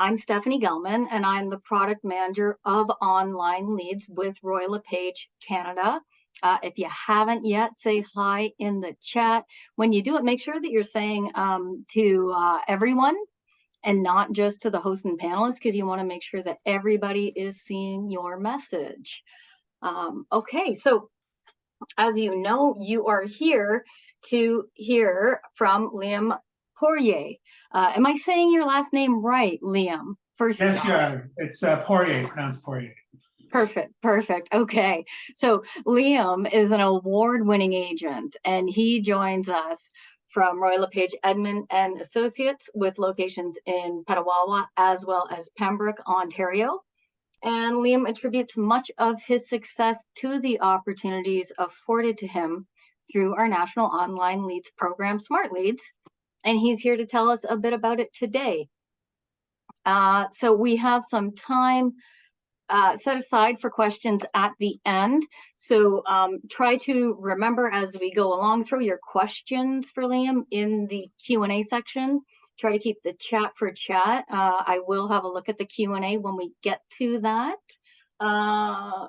I'm Stephanie Gellman, and I'm the product manager of online leads with LePage Canada. If you haven't yet, say hi in the chat. When you do it, make sure that you're saying to everyone and not just to the host and panelists, because you want to make sure that everybody is seeing your message. Okay, so as you know, you are here to hear from Liam Poirier. Am I saying your last name right, Liam? First Yes, off. you are. It's Poirier, pronounced Poirier. Perfect. Okay. So Liam is an award-winning agent, and he joins us from LePage, Edmonds and Associates with locations in Petawawa as well as Pembroke, Ontario. And Liam attributes much of his success to the opportunities afforded to him through our national online leads program, Smart Leads. And he's here to tell us a bit about it today. So we have some time set aside for questions at the end. So try to remember as we go along, throw your questions for Liam in the Q&A section. Try to keep the chat for chat. I will have a look at the Q&A when we get to that.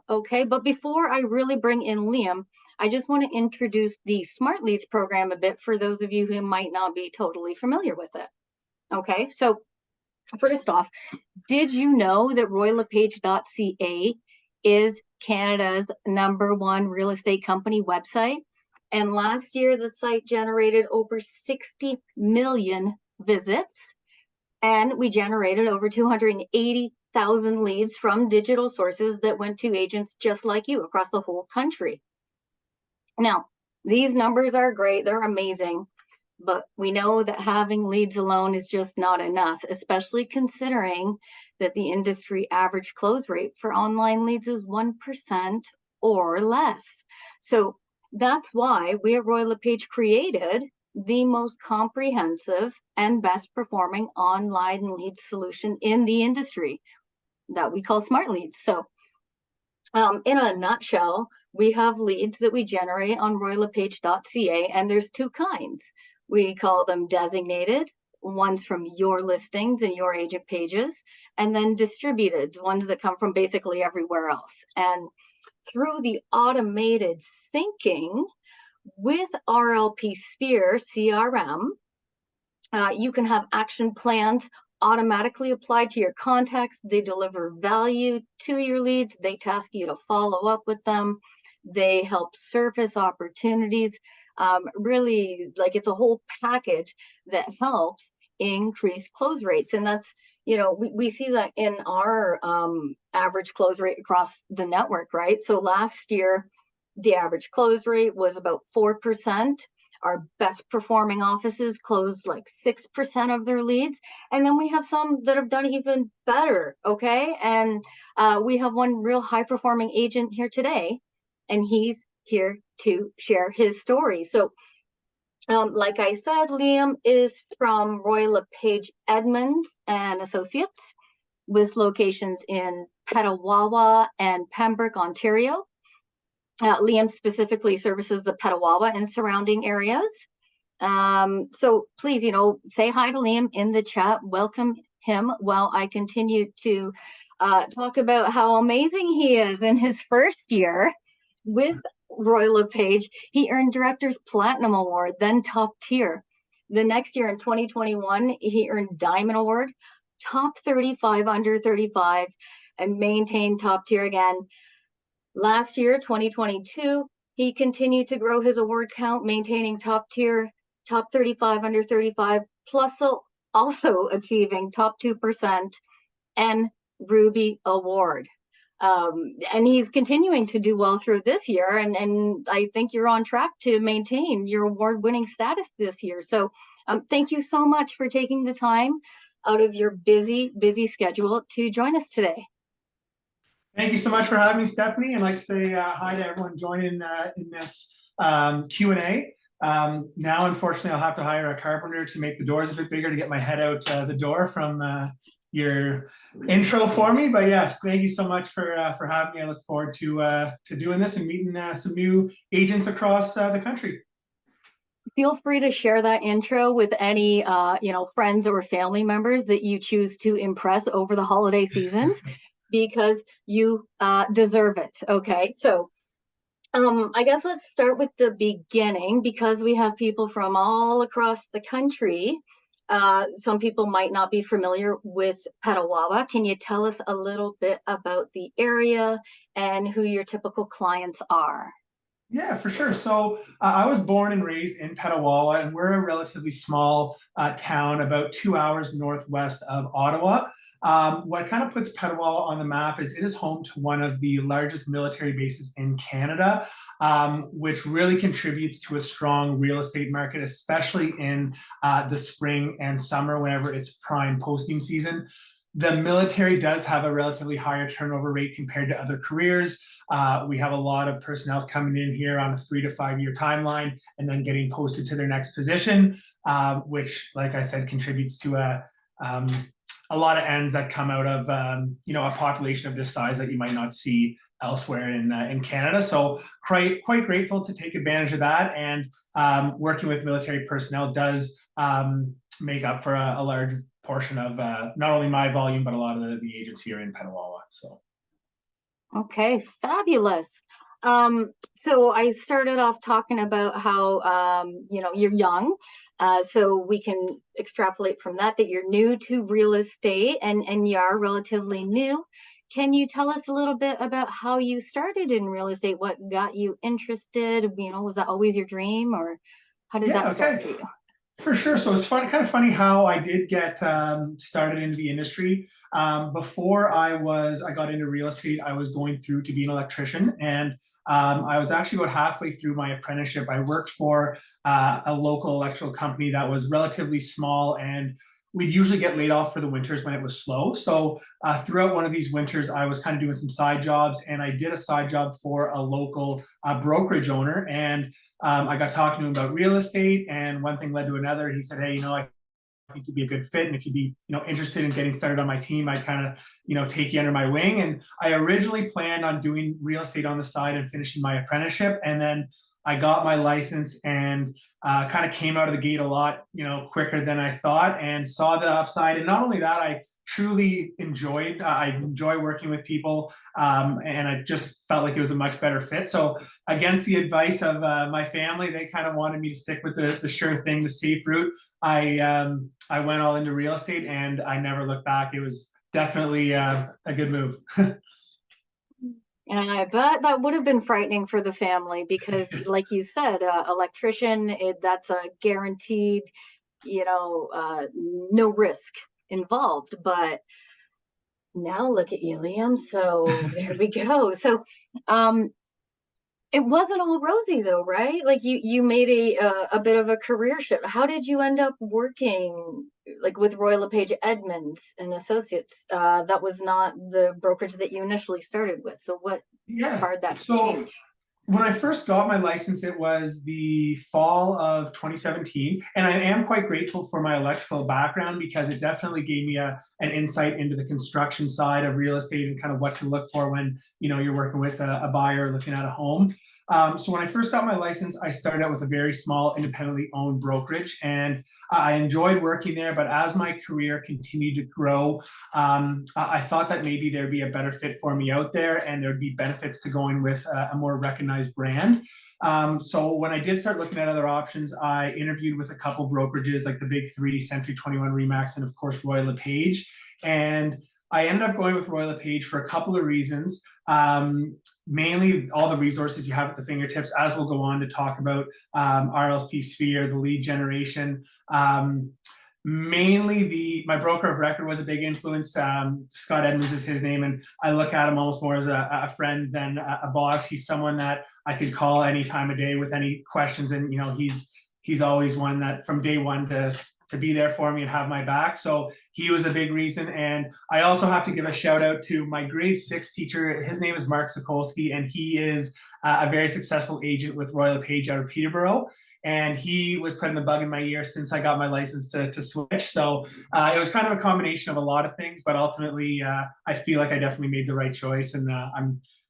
Okay, but before I really bring in Liam, I just want to introduce the Smart Leads program a bit for those of you who might not be totally familiar with it. Okay, so first off, did you know that LePage.ca is Canada's #1 real estate company website? And last year, the site generated over 60 million visits, and we generated over 280,000 leads from digital sources that went to agents just like you across the whole country. Now, these numbers are great, they're amazing, but we know that having leads alone is just not enough, especially considering that the industry average close rate for online leads is 1% or less. So that's why we at LePage created the most comprehensive and best performing online lead solution in the industry that we call Smart Leads. So in a nutshell, we have leads that we generate on LePage.ca, and there's two kinds. We call them designated, ones from your listings and your agent pages, and then distributed, ones that come from basically everywhere else. And through the automated syncing with RLP Sphere CRM, you can have action plans automatically applied to your contacts. They deliver value to your leads. They task you to follow up with them. They help surface opportunities. Really, like, it's a whole package that helps increase close rates. And that's, you know, we see that in our average close rate across the network, right? So last year, the average close rate was about 4%. Our best performing offices closed like 6% of their leads. And then we have some that have done even better, okay? And we have one real high performing agent here today, and he's here to share his story. So like I said, Liam is from LePage Edmonds and Associates with locations in Petawawa and Pembroke, Ontario. Liam specifically services the Petawawa and surrounding areas. So please, you know, say hi to Liam in the chat. Welcome him while I continue to talk about how amazing he is in his first year with LePage. He earned Director's Platinum Award, then Top Tier. The next year in 2021, he earned Diamond Award, Top 35 under 35, and maintained Top Tier again. Last year, 2022, he continued to grow his award count, maintaining Top Tier, Top 35 under 35, plus also achieving Top 2% and Ruby Award. And he's continuing to do well through this year, and I think you're on track to maintain your award-winning status this year. So thank you so much for taking the time out of your busy schedule to join us today. Thank you so much for having me, Stephanie. I'd like to say hi to everyone joining in this Q&A. Now, unfortunately, I'll have to hire a carpenter to make the doors a bit bigger to get my head out the door from your intro for me. But yes, thank you so much for having me. I look forward to doing this and meeting some new agents across the country. Feel free to share that intro with any friends or family members that you choose to impress over the holiday seasons, because you deserve it. Okay, so I guess let's start with the beginning, because we have people from all across the country. Some people might not be familiar with Petawawa. Can you tell us a little bit about the area and who your typical clients are? Yeah, for sure. So I was born and raised in Petawawa, and we're a relatively small town about 2 hours northwest of Ottawa. What kind of puts Petawawa on the map is it is home to one of the largest military bases in Canada, which really contributes to a strong real estate market, especially in the spring and summer whenever it's prime posting season. The military does have a relatively higher turnover rate compared to other careers. We have a lot of personnel coming in here on a 3 to 5 year timeline and then getting posted to their next position, which, like I said, contributes to a lot of ends that come out of a population of this size that you might not see elsewhere in Canada. So quite grateful to take advantage of that, and working with military personnel does make up for a large portion of not only my volume but a lot of the agents here in Petawawa. So. Okay, fabulous. So I started off talking about how you're young. So we can extrapolate from that you're new to real estate, and you are relatively new. Can you tell us a little bit about how you started in real estate? What got you interested? Was that always your dream, or how did Yeah, that start okay. for you? For sure. So it's kind of funny how I did get started into the industry. Before I got into real estate, I was going through to be an electrician, and I was actually about halfway through my apprenticeship. I worked for a local electrical company that was relatively small, and we'd usually get laid off for the winters when it was slow. So throughout one of these winters, I was kind of doing some side jobs, and I did a side job for a local brokerage owner, and I got talking to him about real estate, and one thing led to another. He said, "Hey, I think you'd be a good fit, and if you'd be, interested in getting started on my team, I'd kind of, take you under my wing." And I originally planned on doing real estate on the side and finishing my apprenticeship, and then I got my license and kind of came out of the gate a lot, quicker than I thought, and saw the upside. And not only that, I truly enjoyed. I enjoy working with people, and I just felt like it was a much better fit. So, against the advice of my family, they kind of wanted me to stick with the sure thing, the safe route. I went all into real estate, and I never looked back. It was definitely a good move. And I bet that would have been frightening for the family, because, like you said, electrician, that's a guaranteed, no risk involved. But now look at you, Liam. So there we go. So um, it wasn't all rosy though, right? Like you made a bit of a career shift. How did you end up working like with Royal LePage Edmonds and Associates? That was not the brokerage that you initially started with. So what Yeah. inspired that So change? when I first got my license, it was the fall of 2017. And I am quite grateful for my electrical background, because it definitely gave me an insight into the construction side of real estate and kind of what to look for when, you're working with a buyer looking at a home. So when I first got my license, I started out with a very small independently owned brokerage, and I enjoyed working there. But as my career continued to grow, I thought that maybe there'd be a better fit for me out there, and there'd be benefits to going with a more recognized brand. So when I did start looking at other options, I interviewed with a couple brokerages like the big three, Century 21 Remax, and of course Royal LePage. And I ended up going with Royal LePage for a couple of reasons. Mainly all the resources you have at the fingertips, as we'll go on to talk about, RLP Sphere, the lead generation. Mainly my broker of record was a big influence. Scott Edmonds is his name, and I look at him almost more as a friend than a boss. He's someone that I could call any time of day with any questions, and he's always one that from day one to be there for me and have my back. So he was a big reason. And I also have to give a shout out to my grade 6 teacher. His name is Mark Sokolsky, and he is a very successful agent with Royal LePage out of Peterborough. And he was putting the bug in my ear since I got my license to switch. So it was kind of a combination of a lot of things, but ultimately I feel like I definitely made the right choice. And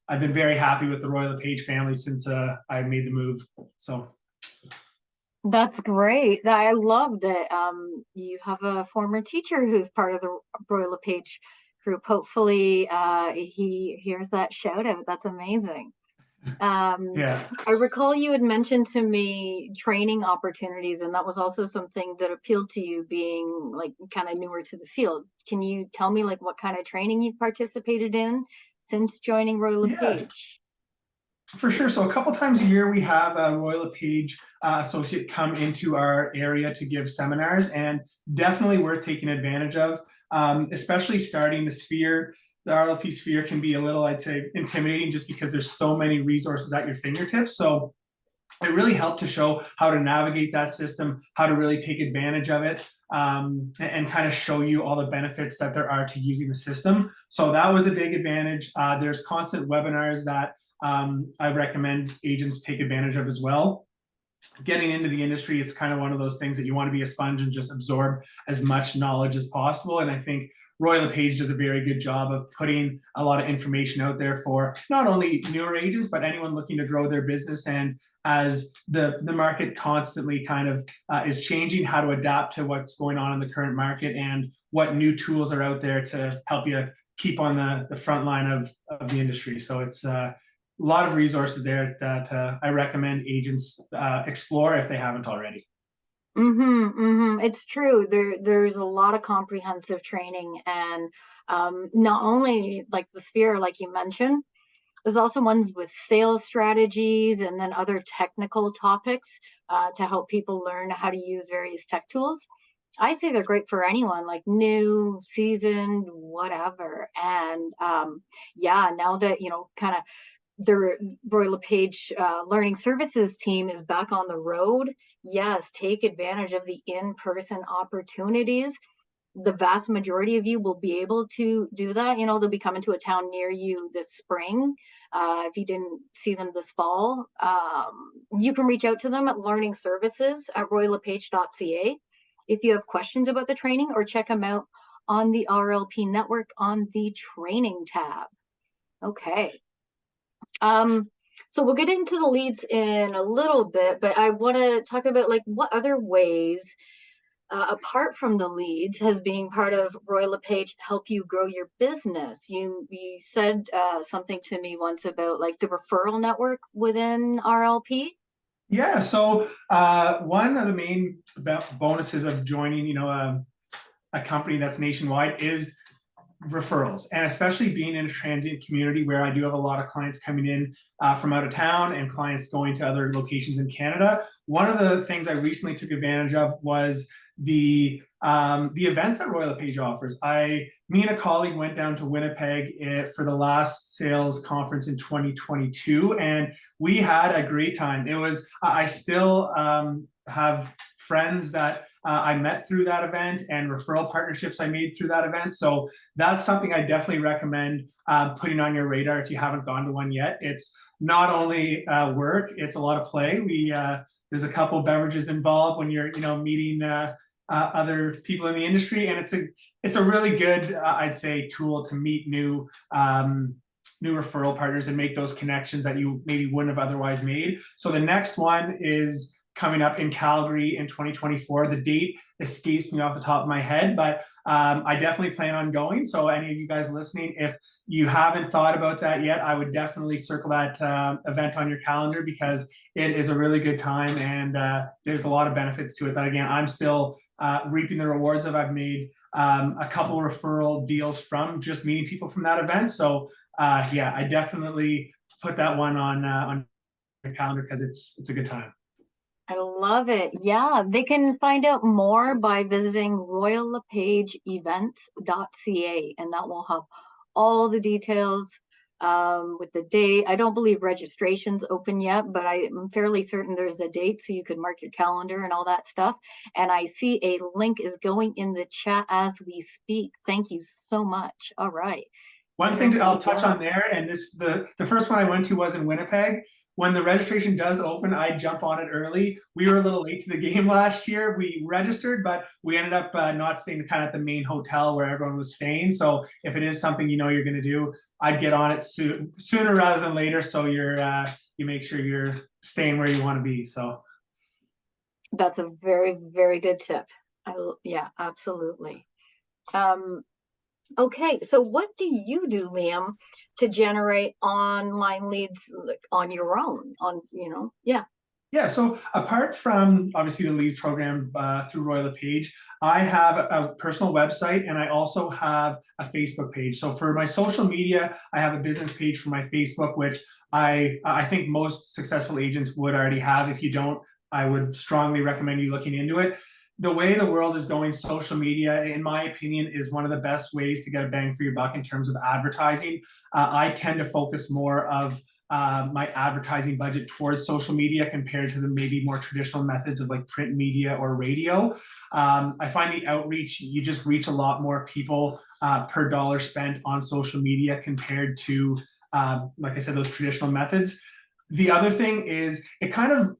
I've been very happy with the Royal LePage family since I made the move. So. That's great. I love that you have a former teacher who's part of the Royal LePage group. Hopefully, he hears that shout out. That's amazing. Um, Yeah. I recall you had mentioned to me training opportunities, and that was also something that appealed to you being like kind of newer to the field. Can you tell me like what kind of training you've participated in since joining Royal Yeah, LePage? for sure. So a couple times a year, we have a Royal LePage associate come into our area to give seminars, and definitely worth taking advantage of, especially starting the sphere. The RLP sphere can be a little, I'd say, intimidating just because there's so many resources at your fingertips. So it really helped to show how to navigate that system, how to really take advantage of it, and kind of show you all the benefits that there are to using the system. So that was a big advantage. There's constant webinars that I recommend agents take advantage of as well. Getting into the industry, it's kind of one of those things that you want to be a sponge and just absorb as much knowledge as possible. And I think Royal LePage does a very good job of putting a lot of information out there for not only newer agents, but anyone looking to grow their business. And as the market constantly kind of is changing, how to adapt to what's going on in the current market and what new tools are out there to help you keep on the front line of the industry. So it's a lot of resources there that I recommend agents explore if they haven't already. It's true. There's a lot of comprehensive training, and not only like the sphere, like you mentioned, there's also ones with sales strategies and then other technical topics to help people learn how to use various tech tools. I say they're great for anyone, like new, seasoned, whatever. And yeah, now that kind of the Royal LePage Learning Services team is back on the road, yes, take advantage of the in-person opportunities. The vast majority of you will be able to do that. They'll be coming to a town near you this spring. If you didn't see them this fall, you can reach out to them at learning services at royallepage.ca if you have questions about the training, or check them out on the RLP network on the training tab. Okay. Um, so we'll get into the leads in a little bit, but I want to talk about like what other ways, apart from the leads, has being part of Royal LePage help you grow your business. You said something to me once about like the referral network within RLP. Yeah, so one of the main bonuses of joining, a company that's nationwide is referrals, and especially being in a transient community where I do have a lot of clients coming in from out of town and clients going to other locations in Canada. One of the things I recently took advantage of was the events that Royal LePage offers. Me and a colleague went down to Winnipeg for the last sales conference in 2022, and we had a great time. I still have friends that I met through that event and referral partnerships I made through that event. So that's something I definitely recommend putting on your radar if you haven't gone to one yet. It's not only work, it's a lot of play. There's a couple of beverages involved when you're meeting other people in the industry, and it's a really good I'd say tool to meet new referral partners and make those connections that you maybe wouldn't have otherwise made. So the next one is coming up in Calgary in 2024. The date escapes me off the top of my head, but I definitely plan on going. So any of you guys listening, if you haven't thought about that yet, I would definitely circle that event on your calendar, because it is a really good time, and there's a lot of benefits to it that, again, I'm still reaping the rewards of. I've made a couple referral deals from just meeting people from that event. So yeah, I definitely put that one on your calendar, because it's a good time. I love it. Yeah, they can find out more by visiting royallepageevents.ca, and that will have all the details with the date. I don't believe registration's open yet, but I'm fairly certain there's a date, so you can mark your calendar and all that stuff. And I see a link is going in the chat as we speak. Thank you so much. All right. One thing I'll touch on there, and the first one I went to was in Winnipeg. When the registration does open, I jump on it early. We were a little late to the game last year. We registered, but we ended up not staying kind of at the main hotel where everyone was staying. So if it is something you're going to do, I'd get on it sooner rather than later, so you make sure you're staying where you want to be. So That's a very, very good tip. Yeah, absolutely. Um, okay, so what do you do, Liam, to generate online leads like, on your own? Yeah. Yeah, so apart from obviously the lead program through Roy LePage, I have a personal website and I also have a Facebook page. So for my social media, I have a business page for my Facebook, which I think most successful agents would already have. If you don't, I would strongly recommend you looking into it. The way the world is going, social media, in my opinion, is one of the best ways to get a bang for your buck in terms of advertising. I tend to focus more of my advertising budget towards social media compared to the maybe more traditional methods of like print media or radio. I find the outreach, you just reach a lot more people per dollar spent on social media compared to, like I said, those traditional methods. The other thing is it kind of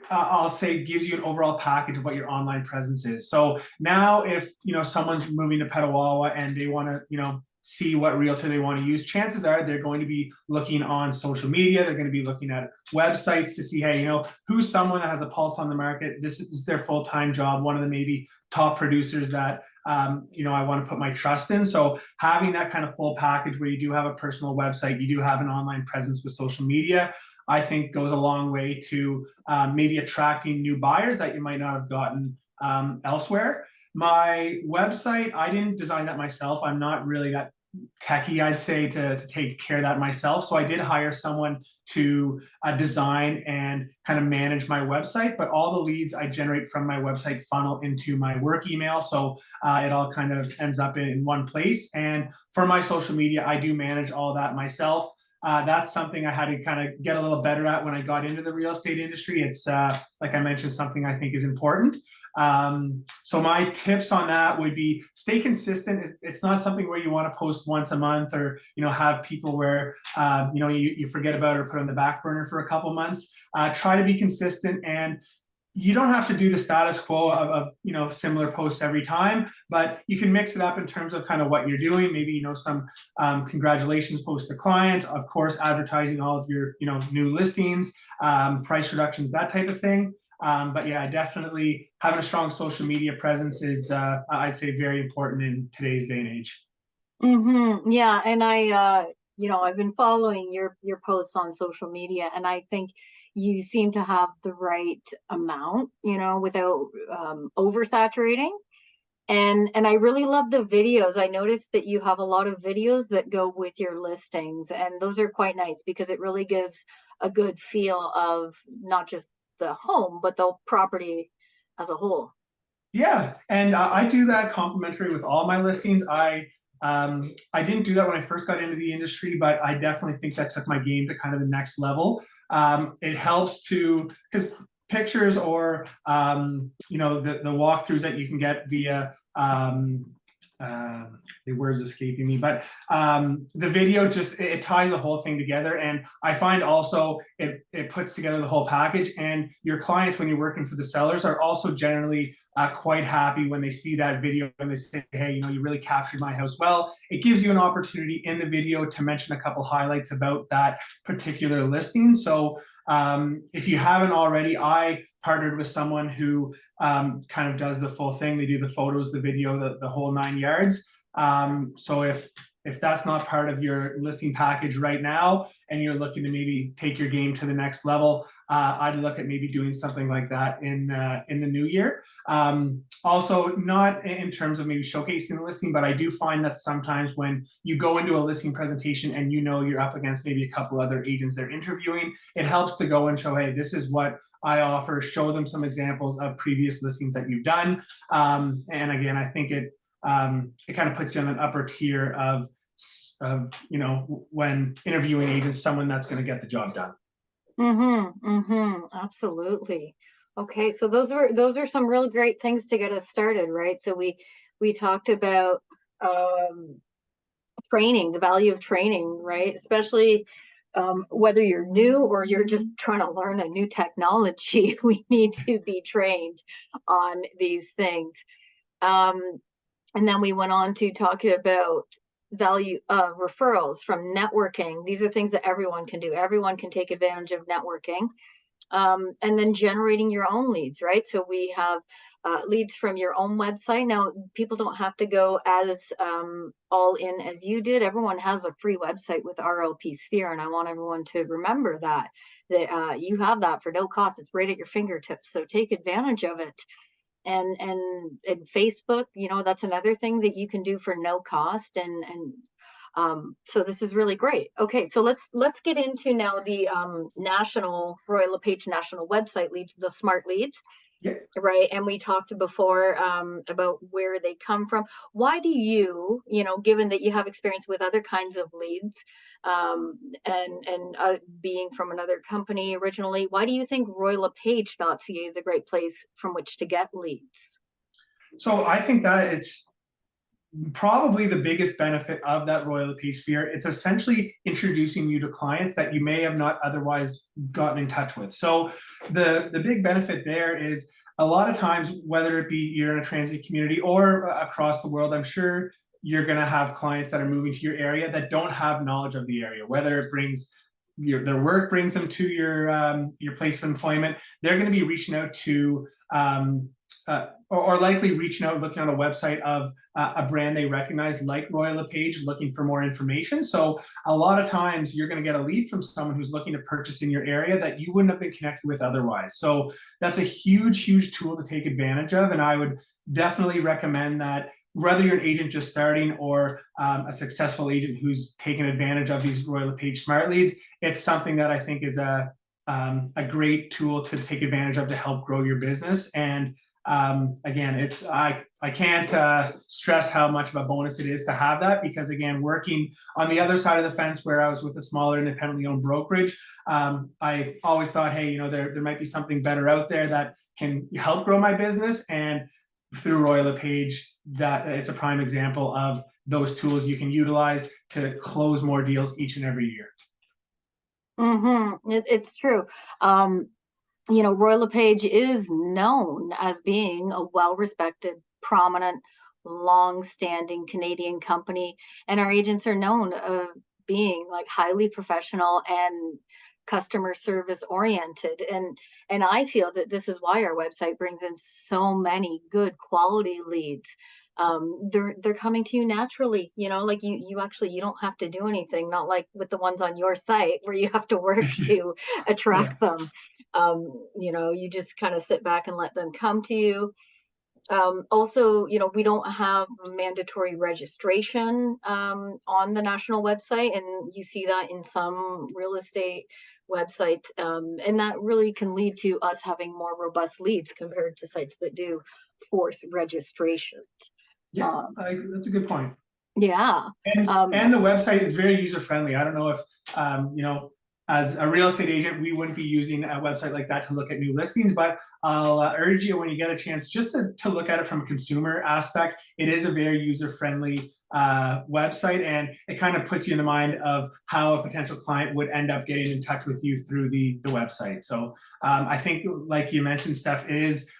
I'll say gives you an overall package of what your online presence is. So now if someone's moving to Petawawa and they want to see what realtor they want to use, chances are they're going to be looking on social media. They're going to be looking at websites to see, hey, who's someone that has a pulse on the market. This is their full-time job, one of the maybe top producers that I want to put my trust in. So having that kind of full package where you do have a personal website, you do have an online presence with social media, I think goes a long way to maybe attracting new buyers that you might not have gotten elsewhere. My website, I didn't design that myself. I'm not really that techie, I'd say, to take care of that myself. So I did hire someone to design and kind of manage my website, but all the leads I generate from my website funnel into my work email. So it all kind of ends up in one place. And for my social media, I do manage all that myself. That's something I had to kind of get a little better at when I got into the real estate industry. It's like I mentioned, something I think is important. So my tips on that would be stay consistent. It's not something where you want to post once a month or have people where you forget about it or put on the back burner for a couple months. Try to be consistent, and you don't have to do the status quo of similar posts every time, but you can mix it up in terms of kind of what you're doing. Maybe some congratulations posts to clients, of course, advertising all of your new listings, price reductions, that type of thing. But yeah, definitely having a strong social media presence is, I'd say, very important in today's day and age. Mm-hmm. Yeah, and I've been following your posts on social media, and I think you seem to have the right amount, without oversaturating. And I really love the videos. I noticed that you have a lot of videos that go with your listings, and those are quite nice because it really gives a good feel of not just the home, but the property as a whole. Yeah, and I do that complimentary with all my listings. I didn't do that when I first got into the industry, but I definitely think that took my game to kind of the next level. It helps to, because pictures or the walkthroughs that you can get via the words escaping me, but the video just it ties the whole thing together, and I find also it puts together the whole package. And your clients, when you're working for the sellers, are also generally quite happy when they see that video and they say, hey, you really captured my house well. It gives you an opportunity in the video to mention a couple highlights about that particular listing. So if you haven't already, I partnered with someone who kind of does the full thing. They do the photos, the video, the whole 9 yards. So if that's not part of your listing package right now and you're looking to maybe take your game to the next level, I'd look at maybe doing something like that in the new year. Also, not in terms of maybe showcasing the listing, but I do find that sometimes when you go into a listing presentation and you're up against maybe a couple other agents they're interviewing, it helps to go and show, hey, this is what I offer, show them some examples of previous listings that you've done. And again, I think it kind of puts you on an upper tier of when interviewing agents, someone that's going to get the job done. Absolutely. Okay, so those are some really great things to get us started, right? So we talked about training, the value of training, right? Especially whether you're new or you're just trying to learn a new technology, we need to be trained on these things. And then we went on to talk about value referrals from networking. These are things that everyone can do. Everyone can take advantage of networking. And then generating your own leads, right? So we have leads from your own website. Now, people don't have to go as all in as you did. Everyone has a free website with RLP Sphere, and I want everyone to remember that you have that for no cost. It's right at your fingertips, so take advantage of it. And Facebook, that's another thing that you can do for no cost, and so this is really great. Okay, so let's get into now the national Royal LePage national website leads, the smart leads. Yeah. Right. And we talked before about where they come from. Why do you, given that you have experience with other kinds of leads, and being from another company originally, why do you think royallepage.ca is a great place from which to get leads? So I think that it's probably the biggest benefit of that Royal LePage Sphere. It's essentially introducing you to clients that you may have not otherwise gotten in touch with. So the big benefit there is a lot of times, whether it be you're in a transit community or across the world, I'm sure you're going to have clients that are moving to your area that don't have knowledge of the area, whether it brings their work brings them to your place of employment. They're going to be reaching out to or likely reaching out, looking on a website of a brand they recognize, like Royal LePage, looking for more information. So a lot of times you're going to get a lead from someone who's looking to purchase in your area that you wouldn't have been connected with otherwise. So that's a huge tool to take advantage of. And I would definitely recommend that, whether you're an agent just starting or a successful agent who's taken advantage of these Royal LePage smart leads, it's something that I think is a great tool to take advantage of to help grow your business. And again, I can't stress how much of a bonus it is to have that, because again, working on the other side of the fence where I was with a smaller independently owned brokerage, I always thought, hey, there might be something better out there that can help grow my business. And through Royal LePage, that it's a prime example of those tools you can utilize to close more deals each and every year. It's true. Royal LePage is known as being a well-respected, prominent, long-standing Canadian company, and our agents are known of being like highly professional and customer service oriented. And I feel that this is why our website brings in so many good quality leads. They're coming to you naturally, like you actually, you don't have to do anything, not like with the ones on your site where you have to work to attract them. You just kind of sit back and let them come to you. Also, we don't have mandatory registration on the national website, and you see that in some real estate websites, and that really can lead to us having more robust leads compared to sites that do force registrations. Yeah, that's a good point. Yeah. And the website is very user friendly. I don't know if as a real estate agent, we wouldn't be using a website like that to look at new listings, but I'll urge you, when you get a chance, just to look at it from a consumer aspect. It is a very user-friendly website, and it kind of puts you in the mind of how a potential client would end up getting in touch with you through the website. So I think, like you mentioned, Steph, it is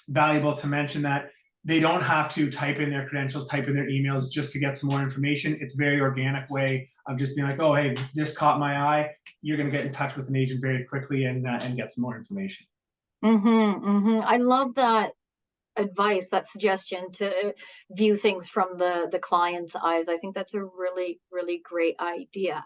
valuable to mention that they don't have to type in their credentials, type in their emails just to get some more information. It's a very organic way of just being like, oh, hey, this caught my eye. You're going to get in touch with an agent very quickly and get some more information. I love that advice, that suggestion to view things from the client's eyes. I think that's a really great idea.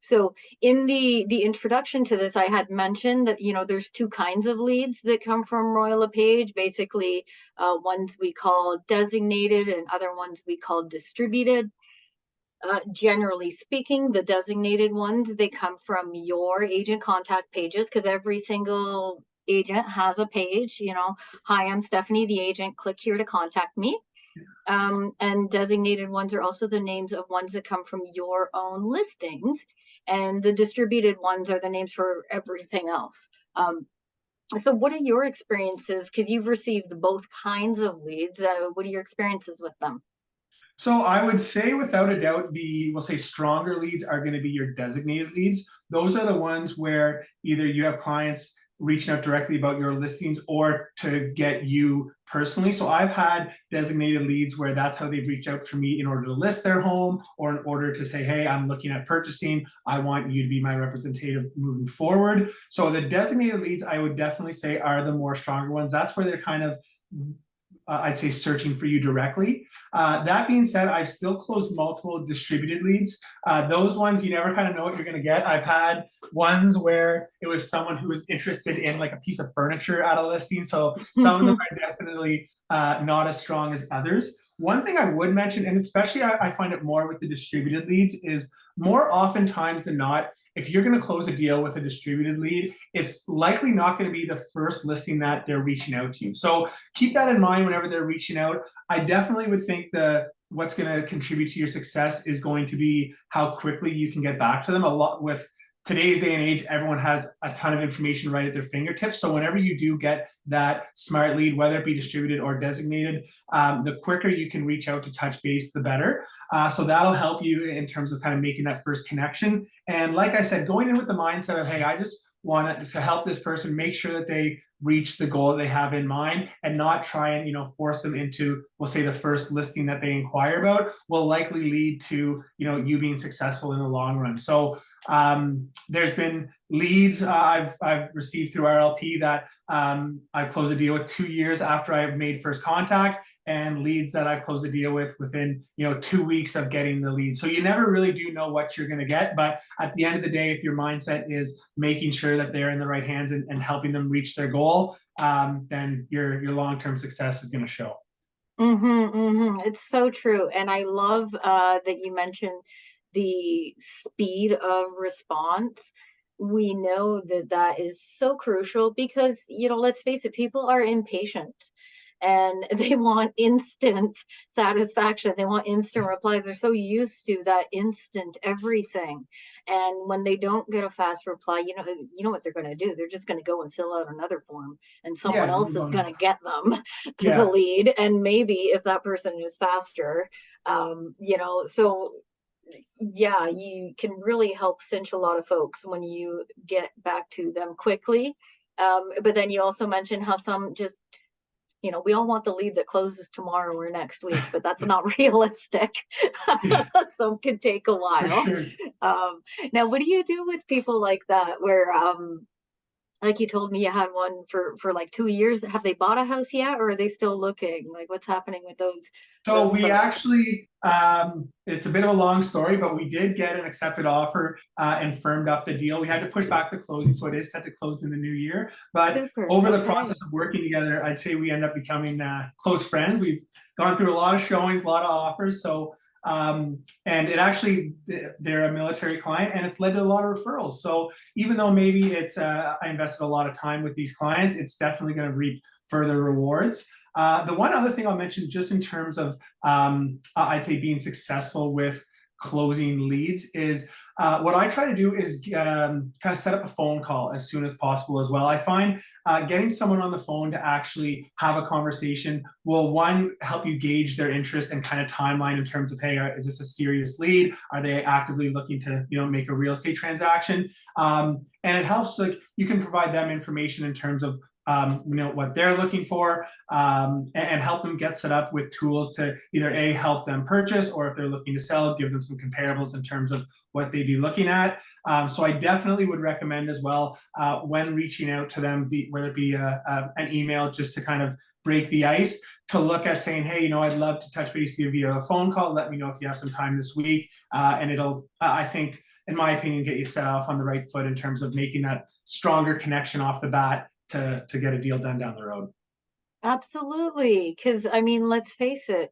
So in the introduction to this, I had mentioned that there's two kinds of leads that come from Royal LePage. Basically, ones we call designated and other ones we call distributed. Generally speaking, the designated ones, they come from your agent contact pages, because every single agent has a page. Hi, I'm Stephanie, the agent. Click here to contact me. And designated ones are also the names of ones that come from your own listings, and the distributed ones are the names for everything else. So what are your experiences, because you've received both kinds of leads? What are your experiences with them? So I would say, without a doubt, we'll say stronger leads are going to be your designated leads. Those are the ones where either you have clients reaching out directly about your listings or to get you personally. So I've had designated leads where that's how they reach out for me in order to list their home or in order to say, hey, I'm looking at purchasing. I want you to be my representative moving forward. So the designated leads, I would definitely say, are the more stronger ones. That's where they're kind of I'd say searching for you directly. That being said, I've still closed multiple distributed leads. Those ones, you never kind of know what you're going to get. I've had ones where it was someone who was interested in like a piece of furniture at a listing. So some of them are definitely not as strong as others. One thing I would mention, and especially I find it more with the distributed leads, is more oftentimes than not, if you're going to close a deal with a distributed lead, it's likely not going to be the first listing that they're reaching out to you. So keep that in mind whenever they're reaching out. I definitely would think what's going to contribute to your success is going to be how quickly you can get back to them. A lot with today's day and age, everyone has a ton of information right at their fingertips. So whenever you do get that smart lead, whether it be distributed or designated, the quicker you can reach out to touch base, the better. So that'll help you in terms of kind of making that first connection. And like I said, going in with the mindset of, hey, I just want to help this person make sure that they reach the goal that they have in mind and not try and force them into, we'll say, the first listing that they inquire about will likely lead to you being successful in the long run. So there's been leads I've received through RLP that I've closed a deal with 2 years after I've made first contact, and leads that I've closed a deal with within 2 weeks of getting the lead. So you never really do know what you're going to get, but at the end of the day, if your mindset is making sure that they're in the right hands and helping them reach their goal, then your long-term success is going to show. It's so true. And I love that you mentioned the speed of response. We know that that is so crucial because, let's face it, people are impatient and they want instant satisfaction. They want instant replies. They're so used to that instant everything. And when they don't get a fast reply, you know what they're going to do? They're just going to go and fill out another form and someone Yeah, else is going to get them the yeah. lead. And maybe if that person is faster, so yeah, you can really help cinch a lot of folks when you get back to them quickly. But then you also mentioned how some just, we all want the lead that closes tomorrow or next week, but that's not realistic. Yeah, Some could take a for while. sure. Um, Now, what do you do with people like that where, like you told me you had one for like 2 years. Have they bought a house yet, or are they still looking? Like, what's happening with So those we folks? actually, it's a bit of a long story, but we did get an accepted offer and firmed up the deal. We had to push back the closing, so it is set to close in the new year. But Super. over the Okay. process of working together, I'd say we end up becoming close friends. We've gone through a lot of showings, a lot of offers. So, and it actually, they're a military client, and it's led to a lot of referrals. So even though maybe it's, I invested a lot of time with these clients, it's definitely going to reap further rewards. The one other thing I'll mention, just in terms of, I'd say, being successful with closing leads, is what I try to do is kind of set up a phone call as soon as possible as well. I find getting someone on the phone to actually have a conversation will, one, help you gauge their interest and kind of timeline in terms of, hey, is this a serious lead? Are they actively looking to make a real estate transaction? And it helps, like, you can provide them information in terms of what they're looking for, and help them get set up with tools to either help them purchase, or if they're looking to sell, give them some comparables in terms of what they'd be looking at. So I definitely would recommend as well, when reaching out to them, whether it be an email, just to kind of break the ice, to look at saying, hey, I'd love to touch base with you via a phone call. Let me know if you have some time this week, and it'll, I think, in my opinion, get you set off on the right foot in terms of making that stronger connection off the bat to get a deal done down the road. Absolutely. Because, I mean, let's face it,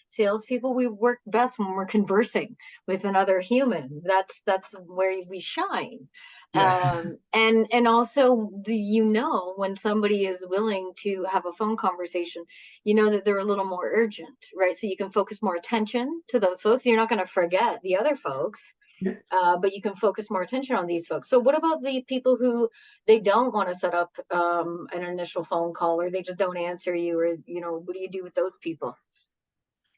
salespeople, we work best when we're conversing with another human. That's where we shine. Yeah. And also, when somebody is willing to have a phone conversation, that they're a little more urgent, right? So you can focus more attention to those folks. You're not going to forget the other folks, Yeah. but you can focus more attention on these folks. So what about the people who they don't want to set up an initial phone call, or they just don't answer you, or what do you do with those people?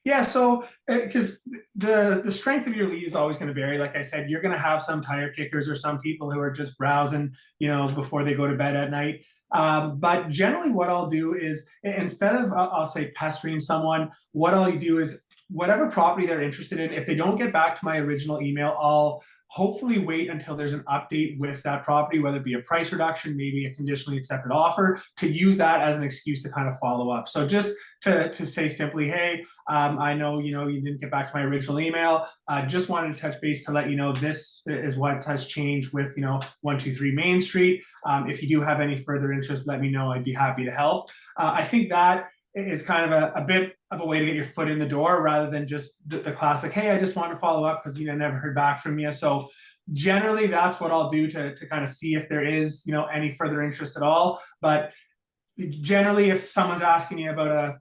Yeah, so because the strength of your lead is always going to vary. Like I said, you're going to have some tire kickers or some people who are just browsing, before they go to bed at night. But generally, what I'll do is instead of I'll say pestering someone, what I'll do is whatever property they're interested in. If they don't get back to my original email, I'll hopefully wait until there's an update with that property, whether it be a price reduction, maybe a conditionally accepted offer, to use that as an excuse to kind of follow up. So just to say simply, hey, I know you didn't get back to my original email. Just wanted to touch base to let you know this is what has changed with 123 Main Street. If you do have any further interest, let me know. I'd be happy to help. I think that is kind of a bit of a way to get your foot in the door rather than just the classic, hey, I just want to follow up because never heard back from you. So generally that's what I'll do to kind of see if there is any further interest at all. But generally, if someone's asking you about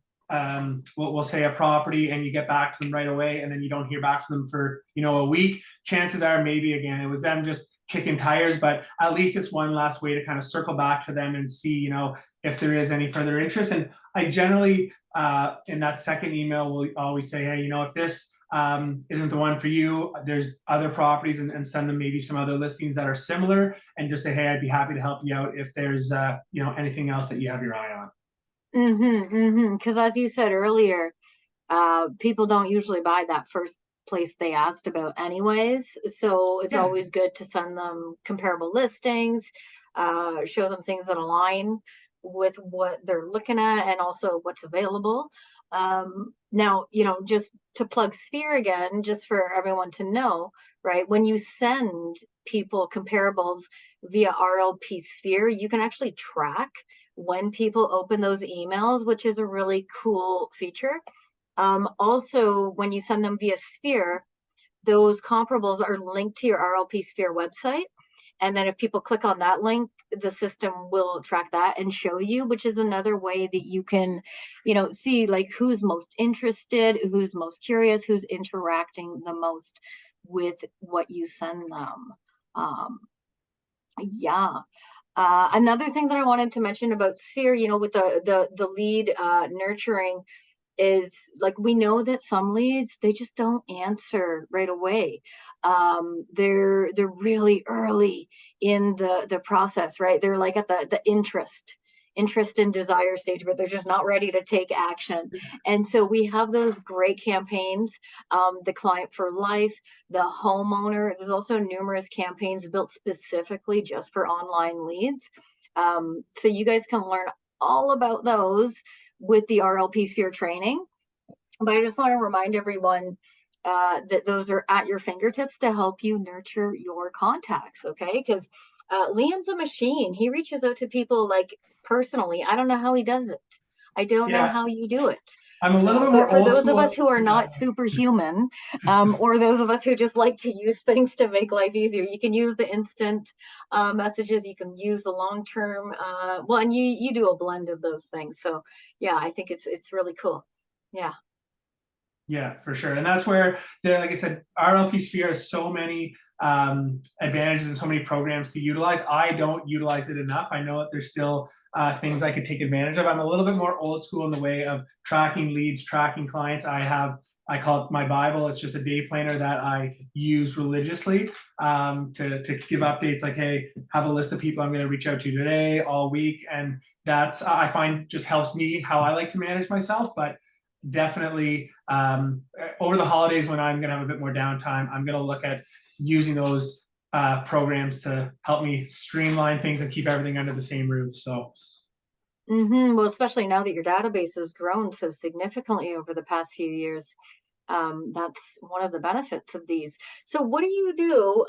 we'll say a property, and you get back to them right away, and then you don't hear back from them for a week, chances are maybe again it was them just kicking tires. But at least it's one last way to kind of circle back to them and see if there is any further interest. And I generally in that second email will always say, hey, if this isn't the one for you, there's other properties, and send them maybe some other listings that are similar, and just say, hey, I'd be happy to help you out if there's anything else that you have your eye on. Because as you said earlier, people don't usually buy that first place they asked about anyways. So it's always good to send them comparable listings, show them things that align with what they're looking at and also what's available. Now, just to plug Sphere again, just for everyone to know, right? When you send people comparables via RLP Sphere, you can actually track when people open those emails, which is a really cool feature. Also, when you send them via Sphere, those comparables are linked to your RLP Sphere website. And then if people click on that link, the system will track that and show you, which is another way that you can, see like who's most interested, who's most curious, who's interacting the most with what you send them. Another thing that I wanted to mention about Sphere, with the lead nurturing, is like we know that some leads, they just don't answer right away. They're really early in the process, right? They're like at the interest and desire stage, but they're just not ready to take action. And so we have those great campaigns, the client for life, the homeowner. There's also numerous campaigns built specifically just for online leads. So you guys can learn all about those with the RLP Sphere training. But I just want to remind everyone that those are at your fingertips to help you nurture your contacts, okay? Because Liam's a machine. He reaches out to people like personally. I don't know how he does it. I don't know how you do it. I'm a little bit more But for old those school. of us who are not superhuman, or those of us who just like to use things to make life easier, you can use the instant messages. You can use the long-term. Well, and you do a blend of those things. So yeah, I think it's really cool. Yeah. Yeah, for sure. And that's where there, like I said, RLP Sphere has so many advantages and so many programs to utilize. I don't utilize it enough. I know that there's still things I could take advantage of. I'm a little bit more old school in the way of tracking leads, tracking clients. I call it my Bible. It's just a day planner that I use religiously to give updates like, hey, have a list of people I'm going to reach out to today, all week. And that's, I find, just helps me how I like to manage myself. But definitely over the holidays, when I'm going to have a bit more downtime, I'm going to look at using those programs to help me streamline things and keep everything under the same roof. So Well, especially now that your database has grown so significantly over the past few years, that's one of the benefits of these. So what do you do?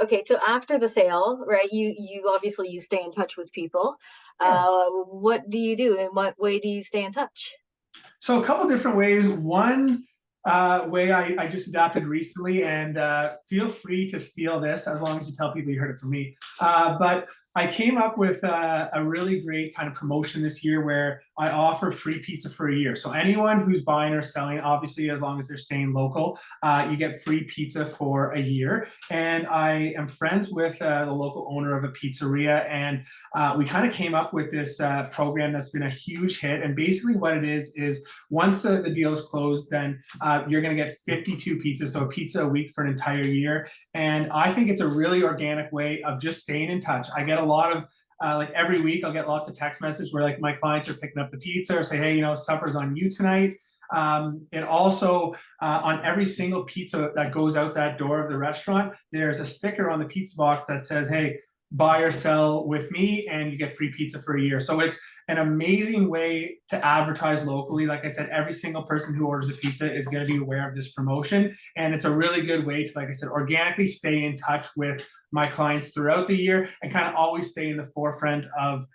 Okay, so after the sale, right, you obviously you stay in touch with people. What do you do? In what way do you stay in touch? So a couple different ways. One way I just adapted recently, and feel free to steal this as long as you tell people you heard it from me. But I came up with a really great kind of promotion this year where I offer free pizza for a year. So anyone who's buying or selling, obviously, as long as they're staying local, you get free pizza for a year. And I am friends with the local owner of a pizzeria, and we kind of came up with this program that's been a huge hit. And basically, what it is once the deal is closed, then you're going to get 52 pizzas, so a pizza a week for an entire year. And I think it's a really organic way of just staying in touch. I get a lot of like every week I'll get lots of text messages where like my clients are picking up the pizza or say, hey, supper's on you tonight. It also on every single pizza that goes out that door of the restaurant, there's a sticker on the pizza box that says, hey, buy or sell with me and you get free pizza for a year. So it's an amazing way to advertise locally. Like I said, every single person who orders a pizza is going to be aware of this promotion. And it's a really good way to, like I said, organically stay in touch with my clients throughout the year and kind of always stay in the forefront of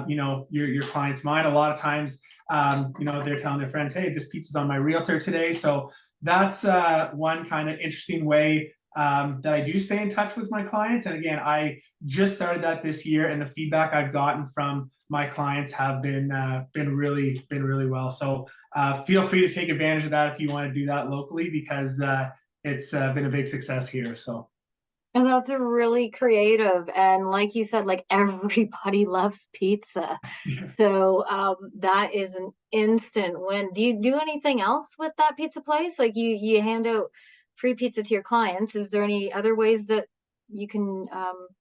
your client's mind. A lot of times, they're telling their friends, hey, this pizza's on my realtor today. So that's one kind of interesting way that I do stay in touch with my clients. And again, I just started that this year, and the feedback I've gotten from my clients have been really well. So feel free to take advantage of that if you want to do that locally, because it's been a big success here. So. And that's really creative. And like you said, like everybody loves pizza. Yeah. So that is an instant win. Do you do anything else with that pizza place? Like you hand out free pizza to your clients. Is there any other ways that you can,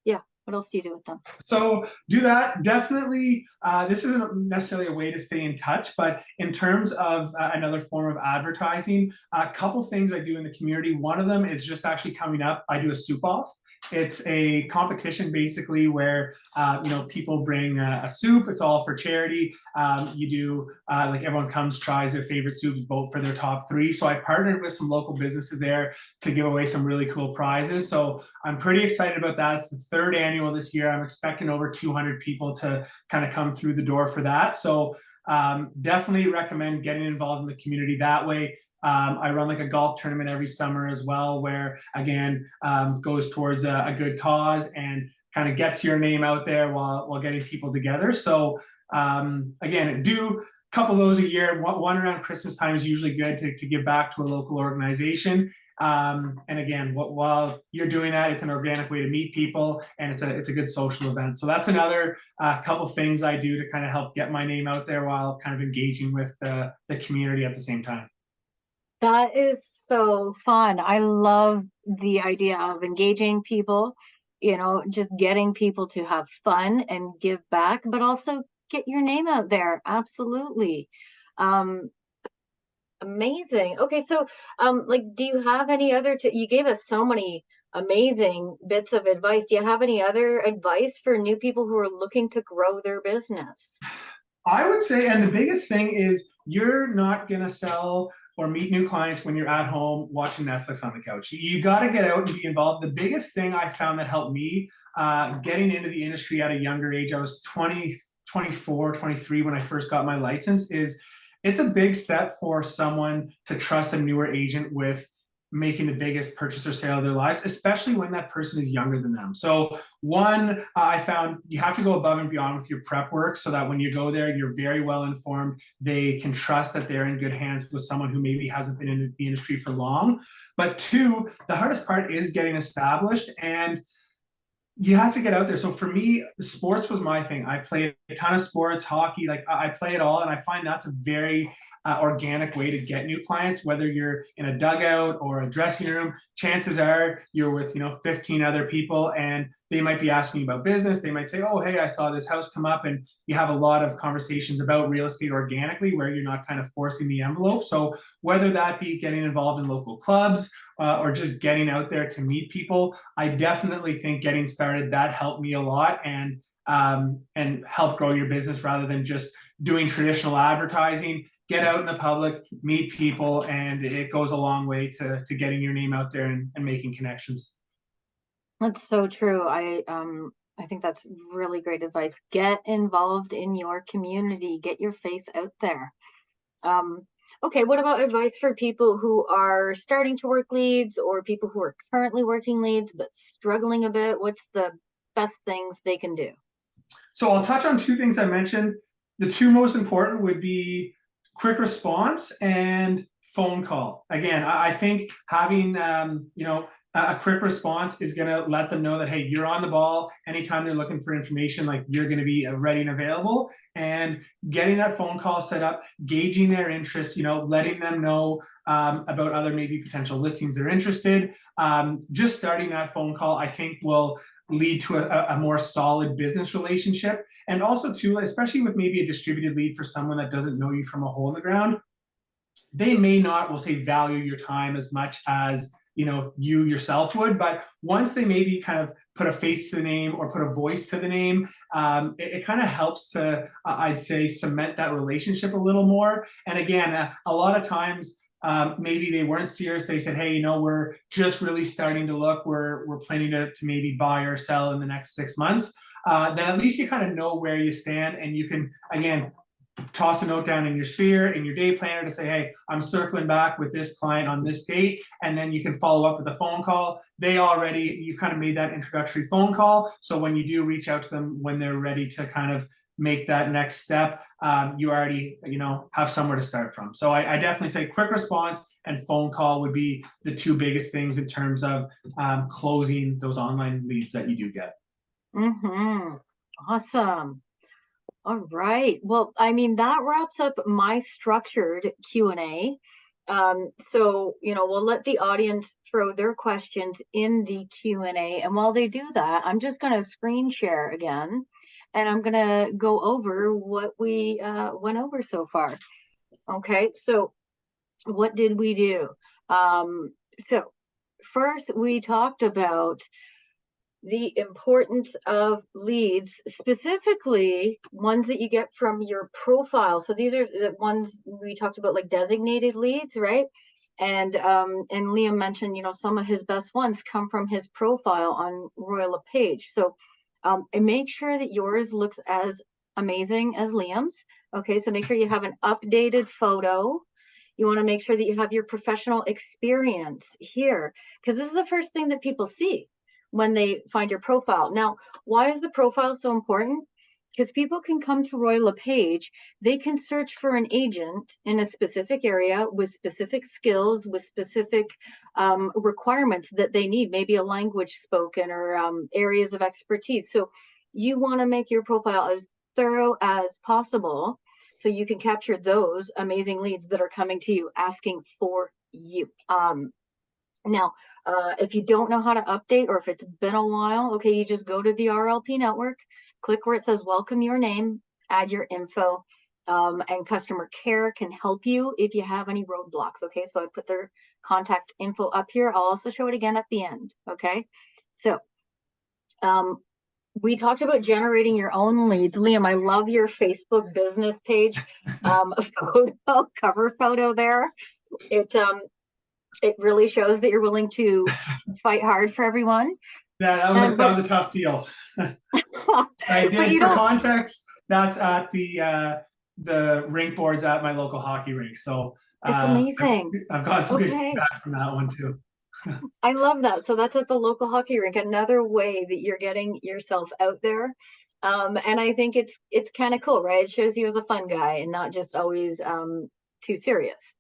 yeah, what else do you do with them? So do that. Definitely, this isn't necessarily a way to stay in touch, but in terms of another form of advertising, a couple things I do in the community. One of them is just actually coming up. I do a soup off. It's a competition basically where people bring a soup. It's all for charity. You do like everyone comes, tries their favorite soup, vote for their top three. So I partnered with some local businesses there to give away some really cool prizes. So I'm pretty excited about that. It's the third annual this year. I'm expecting over 200 people to kind of come through the door for that. So definitely recommend getting involved in the community that way. I run like a golf tournament every summer as well, where again goes towards a good cause and kind of gets your name out there while getting people together. So again, do a couple of those a year. One around Christmas time is usually good to give back to a local organization. And again, while you're doing that, it's an organic way to meet people, and it's a good social event. So that's another couple things I do to kind of help get my name out there while kind of engaging with the community at the same time. That is so fun. I love the idea of engaging people, just getting people to have fun and give back, but also get your name out there. Absolutely. Um, Amazing. Okay, so like do you have any other you gave us so many amazing bits of advice. Do you have any other advice for new people who are looking to grow their business? I would say, and the biggest thing is you're not going to sell or meet new clients when you're at home watching Netflix on the couch. You got to get out and be involved. The biggest thing I found that helped me getting into the industry at a younger age, I was 20, 24, 23 when I first got my license, is it's a big step for someone to trust a newer agent with making the biggest purchase or sale of their lives, especially when that person is younger than them. So one, I found you have to go above and beyond with your prep work so that when you go there, you're very well informed. They can trust that they're in good hands with someone who maybe hasn't been in the industry for long. But two, the hardest part is getting established, and you have to get out there. So for me, sports was my thing. I played a ton of sports, hockey, like I play it all. And I find that's a very organic way to get new clients, whether you're in a dugout or a dressing room. Chances are you're with, 15 other people, and they might be asking you about business. They might say, oh, hey, I saw this house come up, and you have a lot of conversations about real estate organically where you're not kind of forcing the envelope. So whether that be getting involved in local clubs or just getting out there to meet people, I definitely think getting started, that helped me a lot, and help grow your business rather than just doing traditional advertising. Get out in the public, meet people, and it goes a long way to getting your name out there and making connections. That's so true. I think that's really great advice. Get involved in your community, get your face out there. Um, okay, what about advice for people who are starting to work leads or people who are currently working leads but struggling a bit? What's the best things they can do? So I'll touch on two things I mentioned. The two most important would be quick response and phone call. Again, I think having a quick response is going to let them know that, hey, you're on the ball. Anytime they're looking for information, like, you're going to be ready and available. And getting that phone call set up, gauging their interest, letting them know about other maybe potential listings they're interested. Just starting that phone call, I think, will lead to a more solid business relationship. And also too, especially with maybe a distributed lead for someone that doesn't know you from a hole in the ground, they may not, we'll say, value your time as much as you yourself would. But once they maybe kind of put a face to the name or put a voice to the name, it kind of helps to, I'd say, cement that relationship a little more. And again, a lot of times, maybe they weren't serious. They said, hey, we're just really starting to look. We're planning to maybe buy or sell in the next 6 months. Then at least you kind of know where you stand, and you can, again, toss a note down in your sphere, in your day planner, to say, hey, I'm circling back with this client on this date. And then you can follow up with a phone call. You've kind of made that introductory phone call. So when you do reach out to them, when they're ready to kind of make that next step, you already, have somewhere to start from. So I definitely say quick response and phone call would be the two biggest things in terms of closing those online leads that you do get. Mm-hmm. Awesome. All right. Well, I mean, that wraps up my structured Q&A. So, we'll let the audience throw their questions in the Q&A. And while they do that, I'm just going to screen share again, and I'm going to go over what we went over so far. Okay. So what did we do? So first, we talked about the importance of leads, specifically ones that you get from your profile. So these are the ones we talked about, like designated leads, right? And Liam mentioned, some of his best ones come from his profile on Royal LePage. So and make sure that yours looks as amazing as Liam's. Okay, so make sure you have an updated photo. You want to make sure that you have your professional experience here, because this is the first thing that people see when they find your profile. Now, why is the profile so important? Because people can come to Royal LePage, they can search for an agent in a specific area with specific skills, with specific requirements that they need, maybe a language spoken or areas of expertise. So you want to make your profile as thorough as possible so you can capture those amazing leads that are coming to you asking for you. Now, if you don't know how to update, or if it's been a while, okay, you just go to the RLP network, click where it says welcome your name, add your info, and customer care can help you if you have any roadblocks. Okay, so I put their contact info up here. I'll also show it again at the end. Okay, so we talked about generating your own leads. Liam, I love your Facebook business page cover photo there. It really shows that you're willing to fight hard for everyone. Yeah, that was a tough deal. I did, for context, that's at the rink boards at my local hockey rink. So it's amazing. I've got some good feedback from that one too. I love that. So that's at the local hockey rink, another way that you're getting yourself out there. And I think it's kind of cool, right? It shows you as a fun guy and not just always too serious.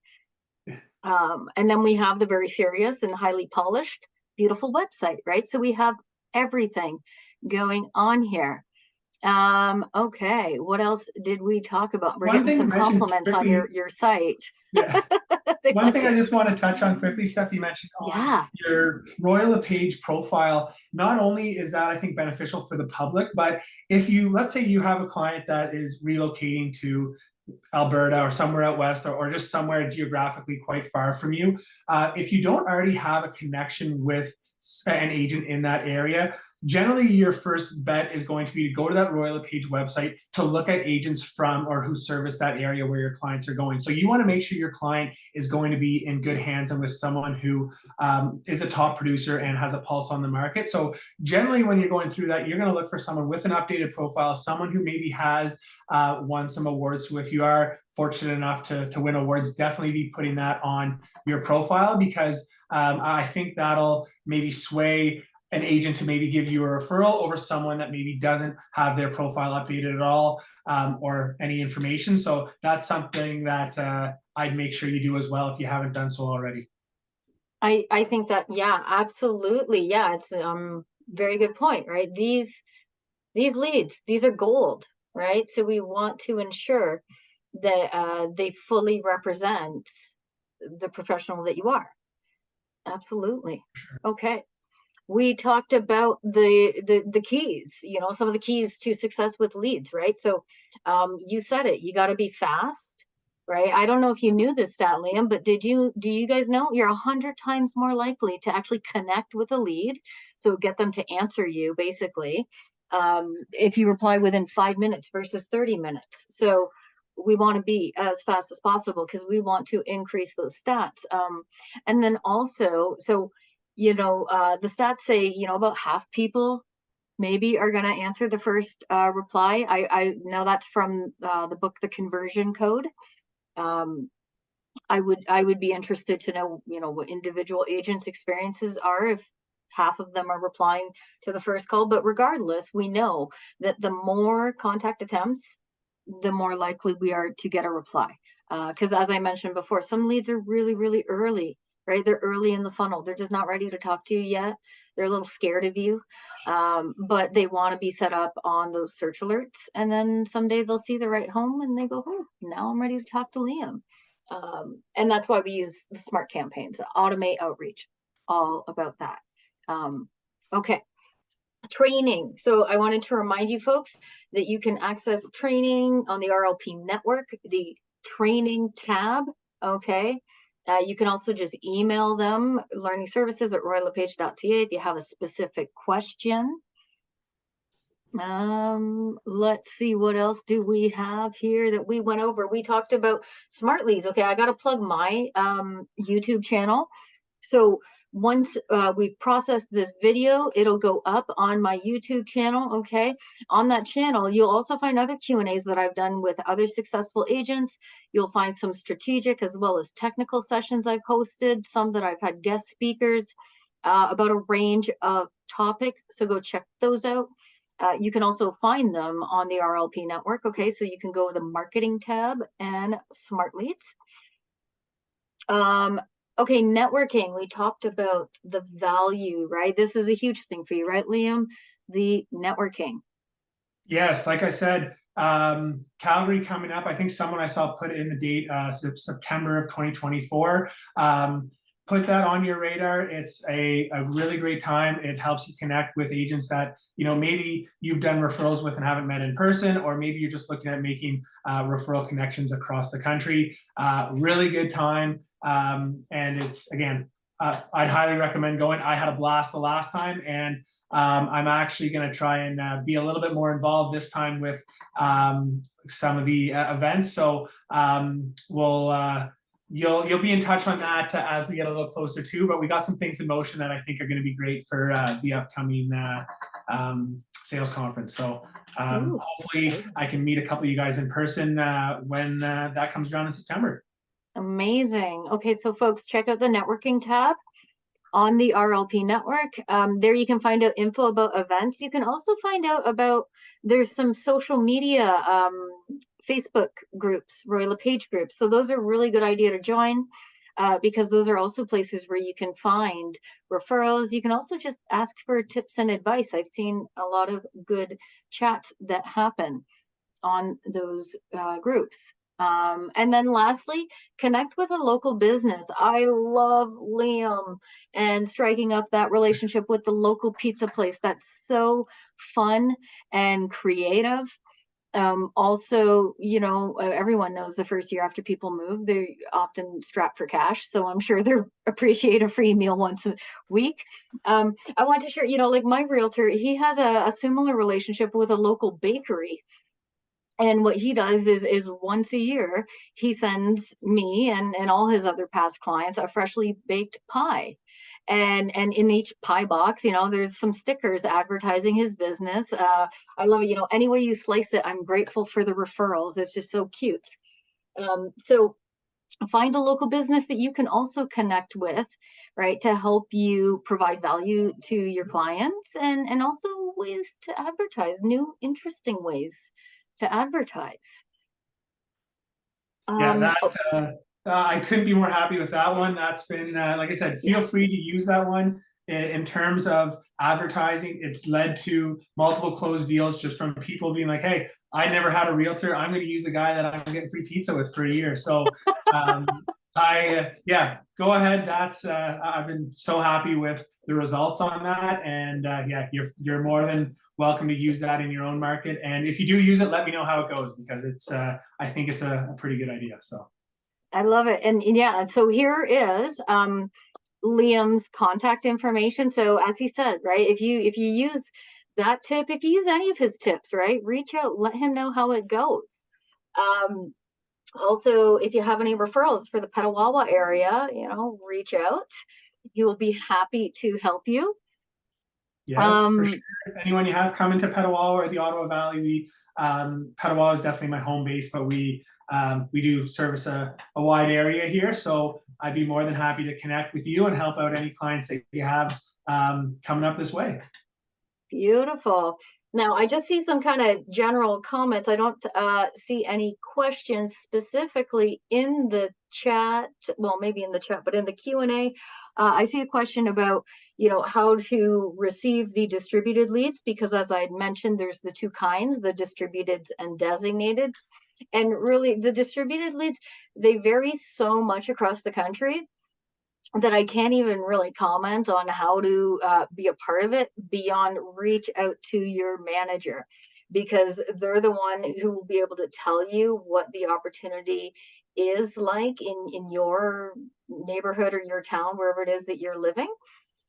And then we have the very serious and highly polished, beautiful website, right? So we have everything going on here. Okay, what else did we talk about? We're getting some compliments on your site. Yeah. One thing I just want to touch on quickly, Steph, you mentioned on your Royal LePage profile. Not only is that, I think, beneficial for the public, but if let's say you have a client that is relocating to Alberta or somewhere out west, or just somewhere geographically quite far from you, if you don't already have a connection with an agent in that area, generally your first bet is going to be to go to that Royal LePage website to look at agents from or who service that area where your clients are going. So you want to make sure your client is going to be in good hands and with someone who is a top producer and has a pulse on the market. So generally when you're going through that, you're going to look for someone with an updated profile, someone who maybe has won some awards. So if you are fortunate enough to win awards, definitely be putting that on your profile, because I think that'll maybe sway an agent to maybe give you a referral over someone that maybe doesn't have their profile updated at all, or any information. So that's something that I'd make sure you do as well if you haven't done so already. I think that, yeah, absolutely. Yeah, it's very good point, right? These leads, these are gold, right? So we want to ensure that they fully represent the professional that you are. Absolutely. Okay. We talked about the keys, some of the keys to success with leads, right? So you said it, you got to be fast, right? I don't know if you knew this stat, Liam, but do you guys know you're 100 times more likely to actually connect with a lead, so get them to answer you basically, if you reply within 5 minutes versus 30 minutes. So we want to be as fast as possible because we want to increase those stats. And then also, so the stats say, about half people maybe are going to answer the first reply. I know that's from the book, The Conversion Code. I would be interested to know, what individual agents' experiences are if half of them are replying to the first call. But regardless, we know that the more contact attempts, the more likely we are to get a reply. Because as I mentioned before, some leads are really, really early, right? They're early in the funnel. They're just not ready to talk to you yet. They're a little scared of you, but they want to be set up on those search alerts. And then someday they'll see the right home and they go, oh, now I'm ready to talk to Liam. And that's why we use the smart campaigns, automate outreach, all about that. Okay. Training. So I wanted to remind you folks that you can access training on the RLP network, the training tab. Okay. You can also just email them, learningservices@roylepage.ca, if you have a specific question. Let's see, what else do we have here that we went over? We talked about smart leads. Okay, I got to plug my YouTube channel. So once we process this video, it'll go up on my YouTube channel. Okay, on that channel, you'll also find other Q&As that I've done with other successful agents. You'll find some strategic as well as technical sessions I've hosted, some that I've had guest speakers about a range of topics. So go check those out. You can also find them on the RLP network. Okay, so you can go to the marketing tab and smart leads. Okay, networking. We talked about the value, right? This is a huge thing for you, right, Liam? The networking. Yes, like I said, Calgary coming up. I think someone I saw put in the date, September of 2024. Put that on your radar. It's a really great time. It helps you connect with agents that, maybe you've done referrals with and haven't met in person, or maybe you're just looking at making referral connections across the country. Really good time. And it's, again, I'd highly recommend going. I had a blast the last time, and I'm actually going to try and be a little bit more involved this time with some of the events. So you'll be in touch on that as we get a little closer too. But we got some things in motion that I think are going to be great for the upcoming sales conference. So hopefully I can meet a couple of you guys in person when that comes around in September. Amazing. Okay, so folks, check out the networking tab on the RLP network. There you can find out info about events. You can also find out about, there's some social media, Facebook groups, Roy LePage groups. So those are really good idea to join because those are also places where you can find referrals. You can also just ask for tips and advice. I've seen a lot of good chats that happen on those groups. And then lastly, connect with a local business. I love Liam and striking up that relationship with the local pizza place. That's so fun and creative. Also, everyone knows the first year after people move, they're often strapped for cash. So I'm sure they appreciate a free meal once a week. I want to share, like my realtor, he has a similar relationship with a local bakery. And what he does is once a year, he sends me and all his other past clients a freshly baked pie. And in each pie box, there's some stickers advertising his business. I love it. Any way you slice it, I'm grateful for the referrals. It's just so cute. So find a local business that you can also connect with, right, to help you provide value to your clients, and also ways to advertise, new interesting ways to advertise. Yeah, that Oh, I couldn't be more happy with that one. That's been, like I said, yeah. feel free to use that one in terms of advertising. It's led to multiple closed deals just from people being like, "Hey, I never had a realtor. I'm going to use the guy that I'm getting free pizza with for a year." So, yeah, go ahead. That's I've been so happy with the results on that, and yeah, you're more than welcome to use that in your own market. And if you do use it, let me know how it goes, because it's I think it's a pretty good idea. So. I love it. And yeah, and so here is Liam's contact information. So as he said, right, if you use that tip, if you use any of his tips, right, reach out, let him know how it goes. Also, if you have any referrals for the Petawawa area, reach out. He will be happy to help you. Yes, for sure. Anyone you have come into Petawawa or the Ottawa Valley, Petawawa is definitely my home base, but we do service a wide area here. So I'd be more than happy to connect with you and help out any clients that you have coming up this way. Beautiful. Now, I just see some kind of general comments. I don't see any questions specifically in the chat. Well, maybe in the chat, but in the Q&A, I see a question about, how to receive the distributed leads, because as I had mentioned, there's the two kinds, the distributed and designated. And really, the distributed leads, they vary so much across the country that I can't even really comment on how to be a part of it beyond reach out to your manager, because they're the one who will be able to tell you what the opportunity is like in your neighborhood or your town, wherever it is that you're living.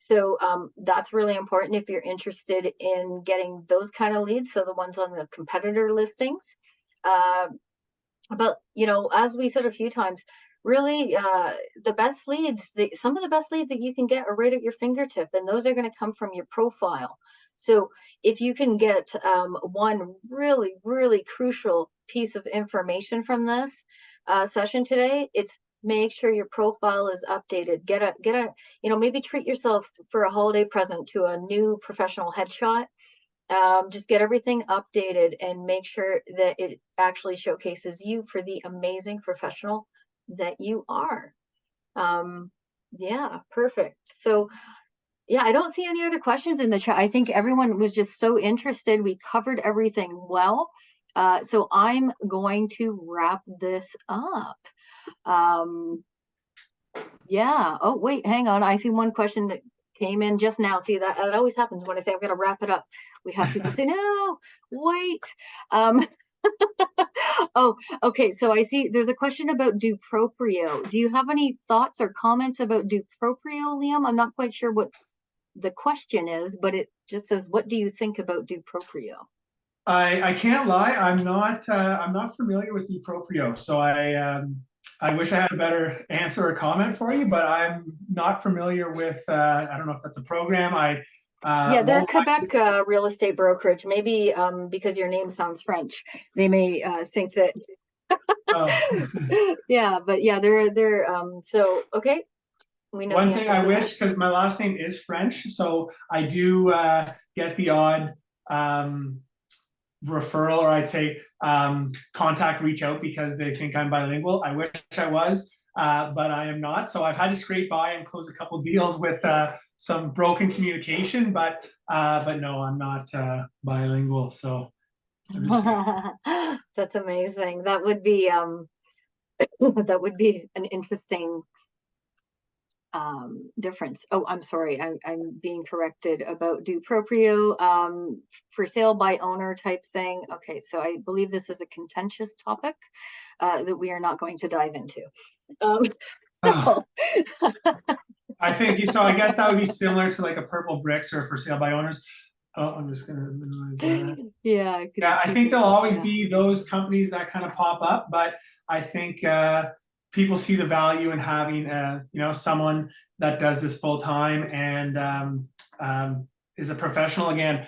So that's really important if you're interested in getting those kind of leads. So the ones on the competitor listings. But as we said a few times, really the best leads, some of the best leads that you can get are right at your fingertip, and those are going to come from your profile. So if you can get one really, really crucial piece of information from this session today, it's make sure your profile is updated. Get a maybe treat yourself for a holiday present to a new professional headshot. Just get everything updated and make sure that it actually showcases you for the amazing professional that you are. Yeah, perfect. So yeah, I don't see any other questions in the chat. I think everyone was just so interested. We covered everything well. So I'm going to wrap this up. Yeah. Oh, wait, hang on. I see one question that came in just now. See, that always happens when I say I'm going to wrap it up. We have people say, no, wait. Oh, okay. So I see there's a question about Duproprio. Do you have any thoughts or comments about Duproprio, Liam? I'm not quite sure what the question is, but it just says, what do you think about Duproprio? I can't lie. I'm not familiar with Duproprio, so I wish I had a better answer or comment for you, but I'm not familiar with. I don't know if that's a program. Yeah, they're Quebec real estate brokerage. Maybe because your name sounds French, they may think that. Oh. Yeah, but yeah, they're so okay. We know One the thing answer I to wish, that. because my last name is French, so I do get the odd referral, or I'd say contact reach out because they think I'm bilingual. I wish I was, but I am not. So I've had to scrape by and close a couple deals with some broken communication, but no, I'm not bilingual. So I'm just saying. That's amazing. That would be that would be an interesting difference. Oh, I'm sorry. I'm being corrected about Duproprio, for sale by owner type thing. Okay, so I believe this is a contentious topic that we are not going to dive into. Oh, So I think so. I guess that would be similar to like a purple bricks or for sale by owners. Oh, I'm just gonna minimize that. yeah, I could Yeah, I see think there'll people. always Yeah. be those companies that kind of pop up, but I think people see the value in having someone that does this full time and is a professional. Again,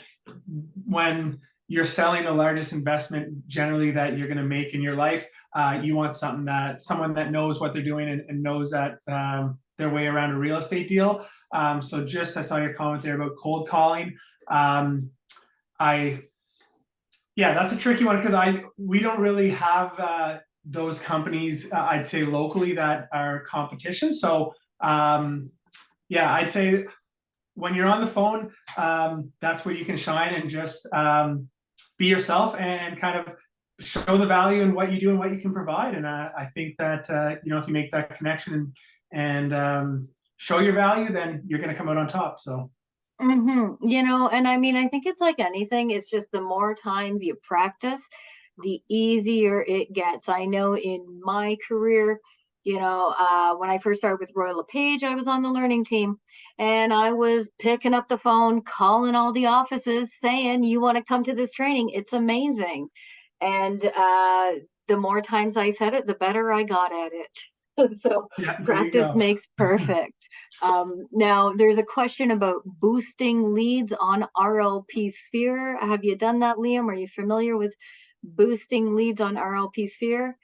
when you're selling the largest investment generally that you're going to make in your life. You want someone that knows what they're doing and knows that their way around a real estate deal. So just, I saw your comment there about cold calling. Yeah, that's a tricky one because we don't really have those companies, I'd say locally, that are competition. So yeah, I'd say when you're on the phone, that's where you can shine and just be yourself and kind of show the value in what you do and what you can provide. And I think that if you make that connection and show your value, then you're going to come out on top. So. And I mean, I think it's like anything. It's just the more times you practice, the easier it gets. I know in my career, when I first started with LePage, I was on the learning team and I was picking up the phone, calling all the offices saying, you want to come to this training? It's amazing. And the more times I said it, the better I got at it. So yeah, practice makes perfect. Now there's a question about boosting leads on RLP Sphere. Have you done that, Liam? Are you familiar with boosting leads on RLP Sphere?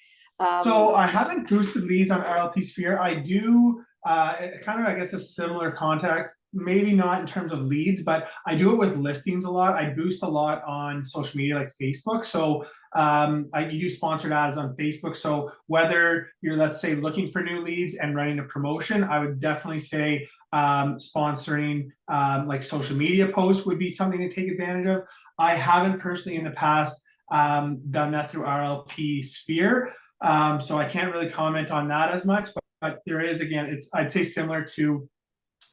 So I haven't boosted leads on RLP Sphere. I do kind of, I guess, a similar contact, maybe not in terms of leads, but I do it with listings a lot. I boost a lot on social media like Facebook. So you do sponsored ads on Facebook. So whether you're, let's say, looking for new leads and running a promotion, I would definitely say sponsoring like social media posts would be something to take advantage of. I haven't personally in the past done that through RLP Sphere. So I can't really comment on that as much, but there is, again, I'd say similar to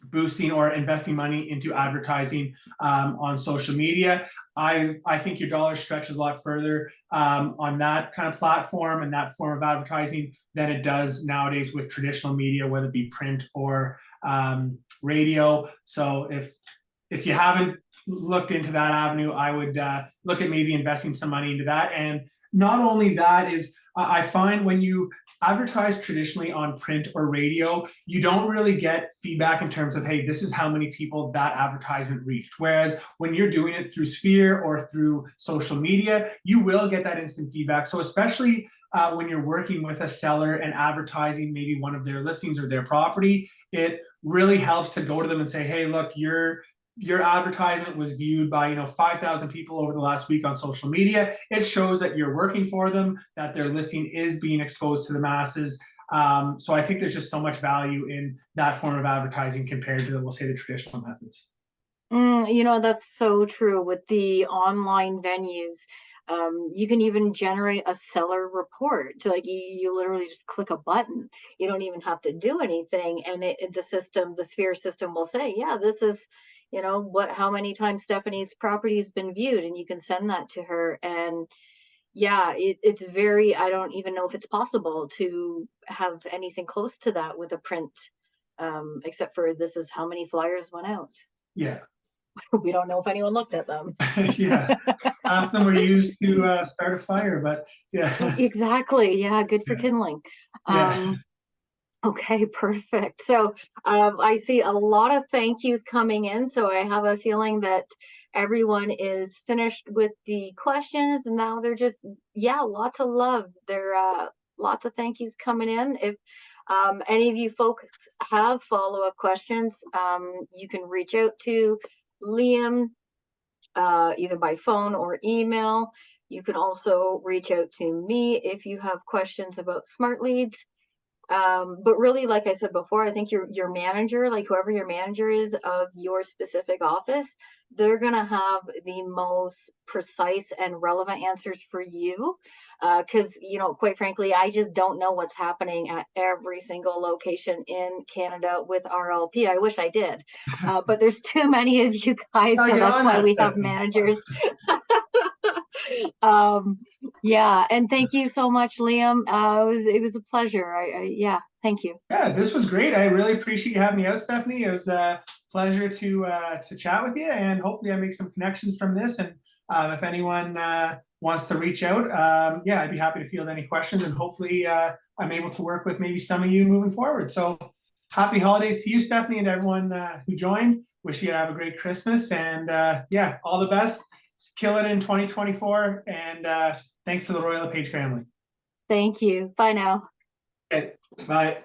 boosting or investing money into advertising on social media. I think your dollar stretches a lot further on that kind of platform and that form of advertising than it does nowadays with traditional media, whether it be print or radio. So if you haven't looked into that avenue, I would look at maybe investing some money into that. And not only that is, I find when you advertise traditionally on print or radio, you don't really get feedback in terms of, hey, this is how many people that advertisement reached. Whereas when you're doing it through Sphere or through social media, you will get that instant feedback. So especially when you're working with a seller and advertising maybe one of their listings or their property, it really helps to go to them and say, hey, look, your advertisement was viewed by 5,000 people over the last week on social media. It shows that you're working for them, that their listing is being exposed to the masses. So I think there's just so much value in that form of advertising compared to, we'll say, the traditional methods. That's so true with the online venues. You can even generate a seller report. So like you literally just click a button. You don't even have to do anything, and the Sphere system will say, yeah, this is how many times Stephanie's property has been viewed, and you can send that to her. And yeah, it's very, I don't even know if it's possible to have anything close to that with a print, except for this is how many flyers went out. Yeah. We don't know if anyone looked at them. Yeah, half of them were used to start a fire, but yeah. Exactly. Yeah, good for kindling. Yeah. Okay, perfect. So I see a lot of thank yous coming in. So I have a feeling that everyone is finished with the questions, and now they're just, lots of love. There are lots of thank yous coming in. If any of you folks have follow-up questions, you can reach out to Liam either by phone or email. You can also reach out to me if you have questions about smart leads. But really, like I said before, I think your manager, like whoever your manager is of your specific office, they're gonna have the most precise and relevant answers for you. Because quite frankly, I just don't know what's happening at every single location in Canada with RLP. I wish I did, but there's too many of you guys, so that's why we have managers. Yeah, and thank you so much, Liam. It was a pleasure. Thank you. Yeah, this was great. I really appreciate you having me out, Stephanie. It was a pleasure to chat with you, and hopefully I make some connections from this. And if anyone wants to reach out, I'd be happy to field any questions, and hopefully I'm able to work with maybe some of you moving forward. So happy holidays to you, Stephanie, and everyone who joined. Wish you have a great Christmas, and all the best. kill it in 2024, and thanks to the Royal LePage family. Thank you. Bye now. Okay, bye.